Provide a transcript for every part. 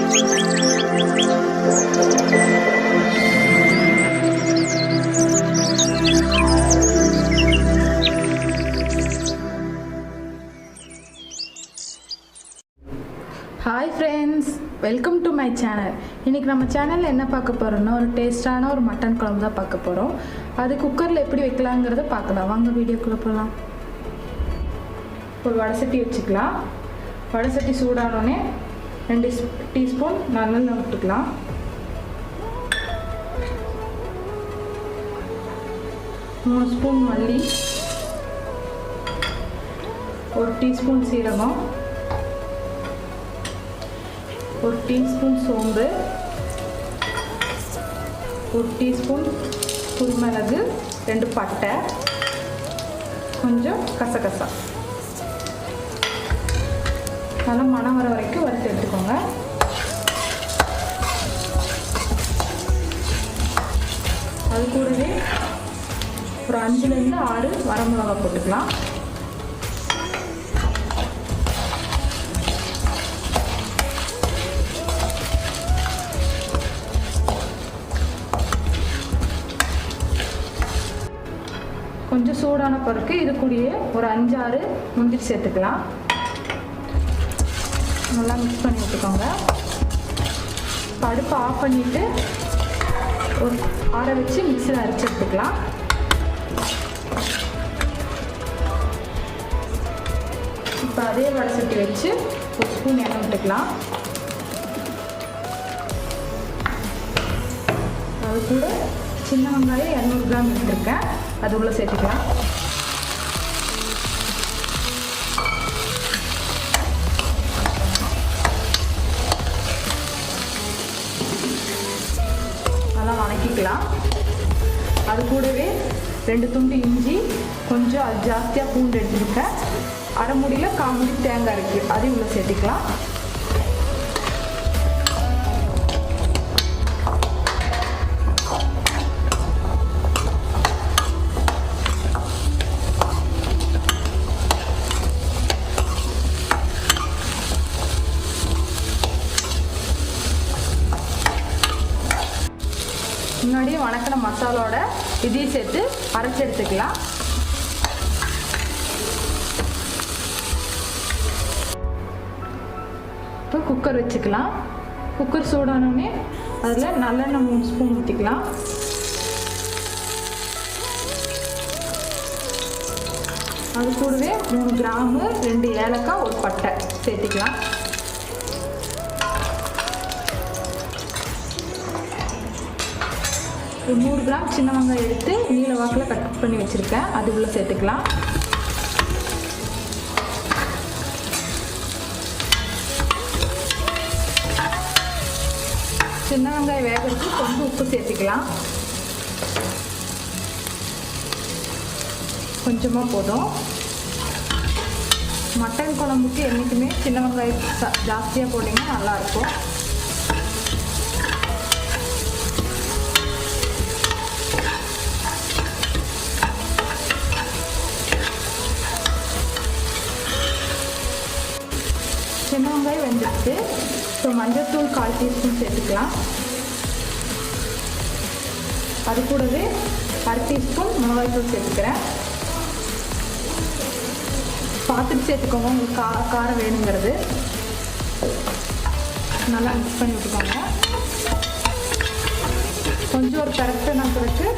Hi friends, welcome to my channel. இன்றைக்கி நம்ம சேனலில் என்ன பார்க்க போகிறோன்னா ஒரு டேஸ்டான ஒரு மட்டன் குழம்பு தான் பார்க்க போகிறோம். அது குக்கரில் எப்படி வைக்கலாங்கிறத பார்க்கலாம். வாங்க வீடியோக்குள்ளே போகலாம். ஒரு வடை சட்டி வச்சுக்கலாம். வடை சட்டி சூடானோடனே 2 டீஸ்பூன் நல்லெண்ணெய் விட்டுக்கலாம். மூணு ஸ்பூன் மல்லி, 1 டீஸ்பூன் சீரகம், 1 டீஸ்பூன் சோம்பு, 1 டீஸ்பூன் குருமிளகு, 2 பட்டை, கொஞ்சம் கசகசா. நல்லா மணம் வர வரைக்கும் வறுத்து எடுத்துக்கோங்க. அது கூடவே ஒரு 5லேருந்து 6 வரமிளகா போட்டுக்கலாம். கொஞ்சம் சூடான பிறகு இது கூடயே ஒரு 5-6 முந்திரி சேர்த்துக்கலாம். நல்லா மிக்ஸ் பண்ணி விட்டுக்கோங்க. அடுப்பை ஆஃப் பண்ணிவிட்டு ஒரு ஆற வச்சு மிக்ஸியில் அரைச்சி எடுத்துக்கலாம். இப்போ அதே வடை சட்டி வச்சு 1 ஸ்பூன் எண்ணெய் விட்டுக்கலாம். அது கூட சின்ன வெங்காயம் 200 கிராம் எடுத்துருக்கேன், அது உள்ள சேர்த்துக்கலாம். நல்லா வதக்கிக்கலாம். அது கூடவே 2 துண்டு இஞ்சி, கொஞ்சம் அது ஜாஸ்தியாக பூண்டு எடுத்துருக்கேன், அரை முடியில் 1/4 முடி தேங்காய் இருக்குது, அதையும் உள்ள சேர்த்துக்கலாம். முன்னாடியே வணக்கின மசாலோட இதையும் சேர்த்து அரைச்சி எடுத்துக்கலாம். இப்போ குக்கர் வச்சுக்கலாம். குக்கர் சூடானோடனே அதில் நல்லெண்ணெய் 3 ஸ்பூன் ஊற்றிக்கலாம். அது கூடவே 3 கிராம்பு, 2 ஏலக்காய், 1 பட்டை சேர்த்துக்கலாம். ஒரு 100 கிராம் சின்ன வெங்காயம் எடுத்து நீல வாக்கில் கட் பண்ணி வச்சுருக்கேன், அது உள்ள சேர்த்துக்கலாம். சின்ன வெங்காயம் வேகிறதுக்கு கொஞ்சம் உப்பு சேர்த்துக்கலாம். கொஞ்சமாக போதும். மட்டன் குழம்புக்கு என்றைக்குமே சின்ன வெங்காயம் ஜாஸ்தியாக போட்டிங்கன்னா நல்லாயிருக்கும். சின்ன வெங்காயம் வெந்துட்டு ஸோ மஞ்சள்தூள் 1/4 டீஸ்பூன் சேர்த்துக்கலாம். அது கூடவே 1/2 டீஸ்பூன் மிளகாய்த்தூள் சேர்த்துக்கிறேன். பார்த்துட்டு சேர்த்துக்கோங்க உங்களுக்கு காரம் வேணுங்கிறது. நல்லா மிக்ஸ் பண்ணி விட்டுக்கோங்க. கொஞ்சம் ஒரு பரட்டின பிறகு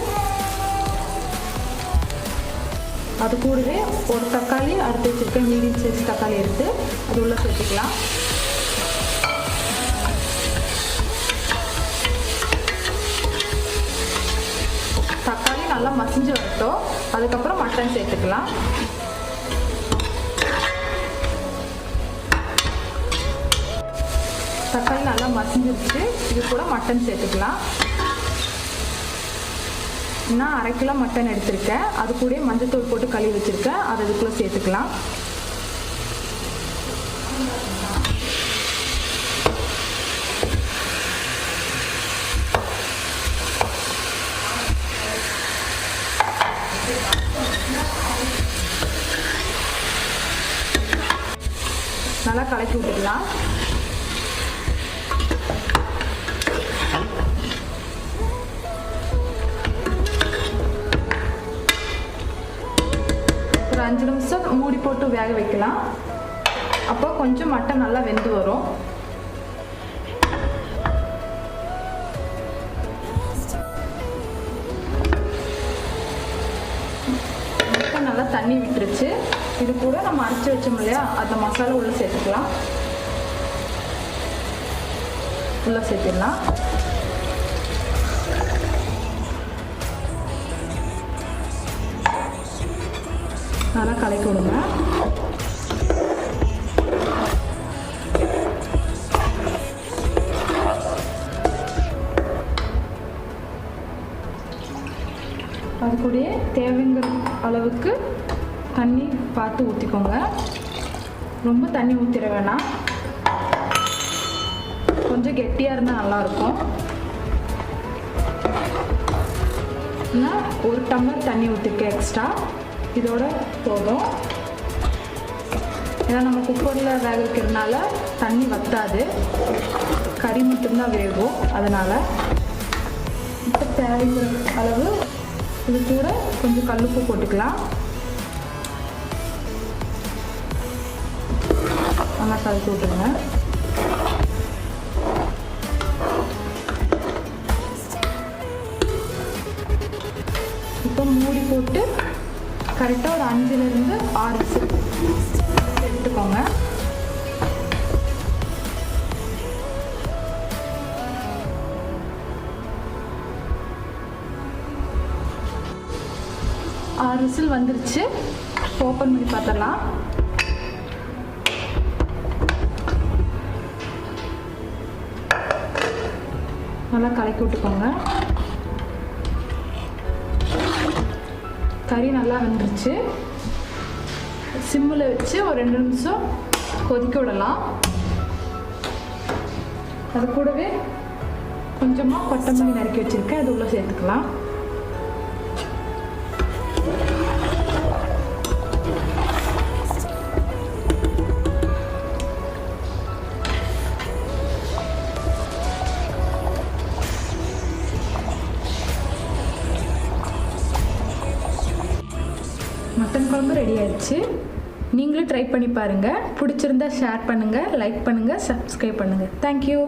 அது கூடவே ஒரு தக்காளி அறுத்து வச்சுருக்கேன், மீடியம் சைஸ் தக்காளி எடுத்து அது உள்ளே சேர்த்துக்கலாம். தக்காளி நல்லா மசிஞ்சு வரட்டும். அதுக்கப்புறம் மட்டன் சேர்த்துக்கலாம். தக்காளி நல்லா மசிஞ்சிருச்சு. இது கூட மட்டன் சேர்த்துக்கலாம். நான் 1/2 கிலோ மட்டன் எடுத்திருக்கேன், அது கூட மஞ்சள்தூள் போட்டு கழுவி வச்சுருக்கேன், அதை இதுக்குள்ளே சேர்த்துக்கலாம். நல்லா கலக்கி விட்டுக்கலாம். நிமிஷம் மூடி போட்டு வேக வைக்கலாம். அப்போ கொஞ்சம் மட்டன் நல்லா வெந்து வரும். மட்டன் நல்லா தண்ணி விட்டுருச்சு. இது கூட நம்ம அரைச்சி வச்சோம் இல்லையா, அந்த மசாலா உள்ளே சேர்த்துக்கலாம். உள்ளே சேர்த்துடலாம். நல்லா கலக்கி விடுங்க. அது கூட தேவைங்கிற அளவுக்கு தண்ணி பார்த்து ஊற்றிக்கோங்க. ரொம்ப தண்ணி ஊற்றிட வேணாம், கொஞ்சம் கெட்டியாக இருந்தால் நல்லாயிருக்கும். நான் 1 டம்ளர் தண்ணி ஊற்றிருக்கேன் எக்ஸ்ட்ரா. இதோட போதும். ஏன்னா நம்ம குக்கரில் வேக வைக்கிறதுனால தண்ணி வற்றாது, கறி மட்டும்தான் வேகும். அதனால் இப்போ தேவைங்கிற அளவு இது கூட கொஞ்சம் கல்லுப்பு போட்டுக்கலாம். நல்லா கலக்கி விட்டுருங்க. இப்போ மூடி போட்டு கரெக்டாக ஒரு 5லிருந்து 6 விசில் எடுத்துக்கோங்க. ஆறு விசில் வந்துருச்சு. ஓப்பன் பண்ணி பார்த்துடலாம். நல்லா கலக்கி விட்டுக்கோங்க. கறி நல்லா வந்துருச்சு. சிம்மில் வச்சு ஒரு 2 நிமிஷம் கொதிக்க விடலாம். அது கூடவே கொஞ்சமாக கொத்தமல்லி நறுக்கி வச்சுருக்கேன், அது உள்ளே சேர்த்துக்கலாம். மட்டன் குழம்பு ரெடி ஆயிடுச்சு. நீங்களும் ட்ரை பண்ணி பாருங்கள். பிடிச்சிருந்தா ஷேர் பண்ணுங்கள், லைக் பண்ணுங்கள், சப்ஸ்கிரைப் பண்ணுங்கள். தேங்க்யூ.